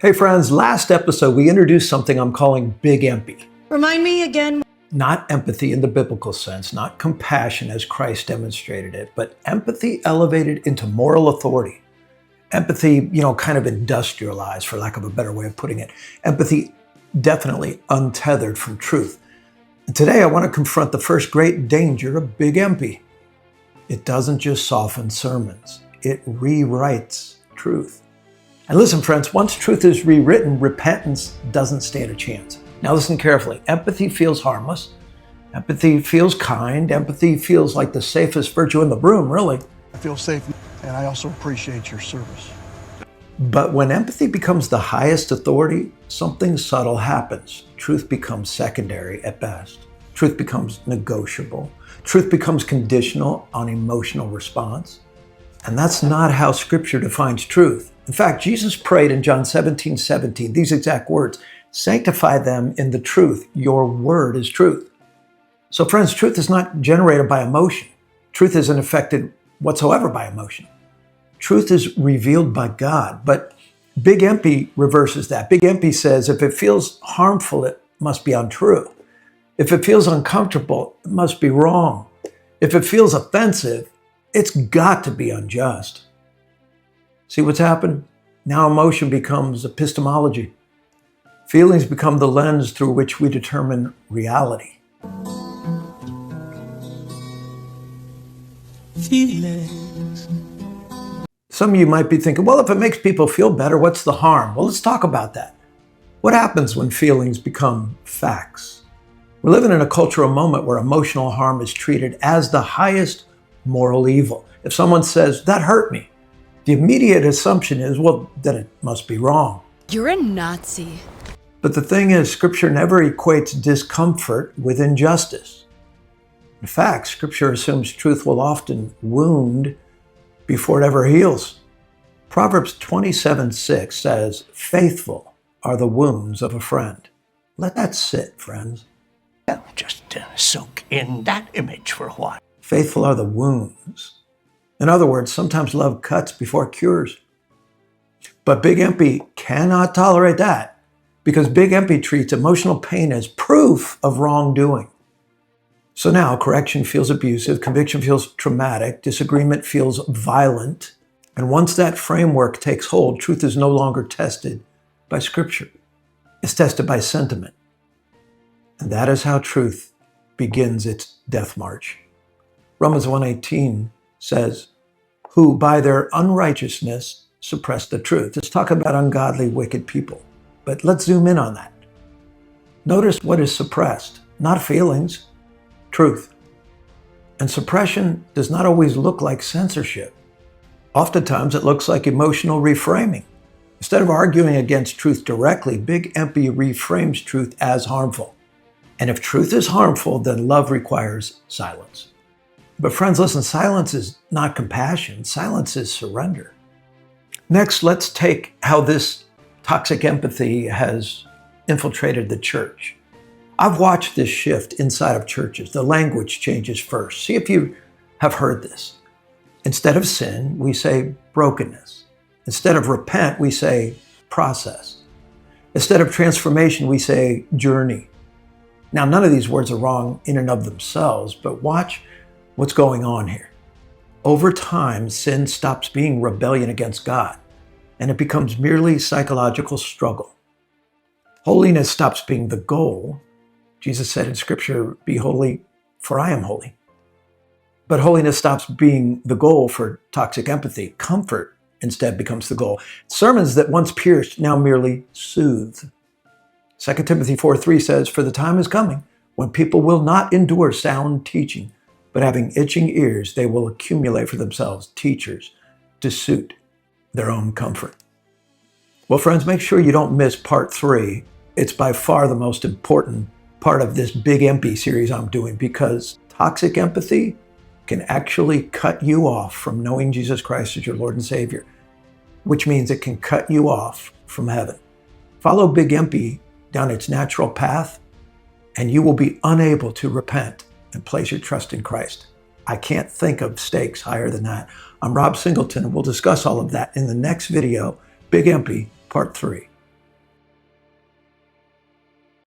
Hey friends, last episode we introduced something I'm calling big empty. Remind me again. Not empathy in the biblical sense, not compassion as Christ demonstrated it, but empathy elevated into moral authority. Empathy, kind of industrialized, for lack of a better way of putting it. Empathy definitely untethered from truth. And today I want to confront the first great danger of big empty. It doesn't just soften sermons, it rewrites truth. And listen, friends, once truth is rewritten, repentance doesn't stand a chance. Now listen carefully. Empathy feels harmless. Empathy feels kind. Empathy feels like the safest virtue in the room, really. I feel safe, and I also appreciate your service. But when empathy becomes the highest authority, something subtle happens. Truth becomes secondary at best. Truth becomes negotiable. Truth becomes conditional on emotional response. And that's not how Scripture defines truth. In fact, Jesus prayed in John 17:17, these exact words, "Sanctify them in the truth. Your word is truth." So friends, truth is not generated by emotion. Truth isn't affected whatsoever by emotion. Truth is revealed by God. But big empty reverses that. Big empty says if it feels harmful, it must be untrue. If it feels uncomfortable, it must be wrong. If it feels offensive, it's got to be unjust. See what's happened? Now emotion becomes epistemology. Feelings become the lens through which we determine reality. Feelings. Some of you might be thinking, well, if it makes people feel better, what's the harm? Well, let's talk about that. What happens when feelings become facts? We're living in a cultural moment where emotional harm is treated as the highest moral evil. If someone says, that hurt me, the immediate assumption is, well, then it must be wrong. You're a Nazi. But the thing is, Scripture never equates discomfort with injustice. In fact, Scripture assumes truth will often wound before it ever heals. Proverbs 27:6 says, faithful are the wounds of a friend. Let that sit, friends. Just soak in that image for a while. Faithful are the wounds. In other words, sometimes love cuts before it cures. But Big Empty cannot tolerate that because Big Empty treats emotional pain as proof of wrongdoing. So now correction feels abusive, conviction feels traumatic, disagreement feels violent. And once that framework takes hold, truth is no longer tested by Scripture. It's tested by sentiment. And that is how truth begins its death march. Romans 1:18 says, who by their unrighteousness suppress the truth. It's talking about ungodly, wicked people. But let's zoom in on that. Notice what is suppressed, not feelings, truth. And suppression does not always look like censorship. Oftentimes it looks like emotional reframing. Instead of arguing against truth directly, Big Empty reframes truth as harmful. And if truth is harmful, then love requires silence. But friends, listen, silence is not compassion. Silence is surrender. Next, let's take how this toxic empathy has infiltrated the church. I've watched this shift inside of churches. The language changes first. See if you have heard this. Instead of sin, we say brokenness. Instead of repent, we say process. Instead of transformation, we say journey. Now, none of these words are wrong in and of themselves, but watch what's going on here. Over time, sin stops being rebellion against God, and it becomes merely psychological struggle. Holiness stops being the goal. Jesus said in Scripture, be holy, for I am holy. But holiness stops being the goal for toxic empathy. Comfort instead becomes the goal. Sermons that once pierced now merely soothe. 2 Timothy 4:3 says, for the time is coming when people will not endure sound teaching, but having itching ears, they will accumulate for themselves teachers to suit their own comfort. Well, friends, make sure you don't miss part 3. It's by far the most important part of this Big Empty series I'm doing because toxic empathy can actually cut you off from knowing Jesus Christ as your Lord and Savior, which means it can cut you off from heaven. Follow Big Empty down its natural path, and you will be unable to repent and place your trust in Christ. I can't think of stakes higher than that. I'm Rob Singleton, and we'll discuss all of that in the next video, Big Empty, Part 3.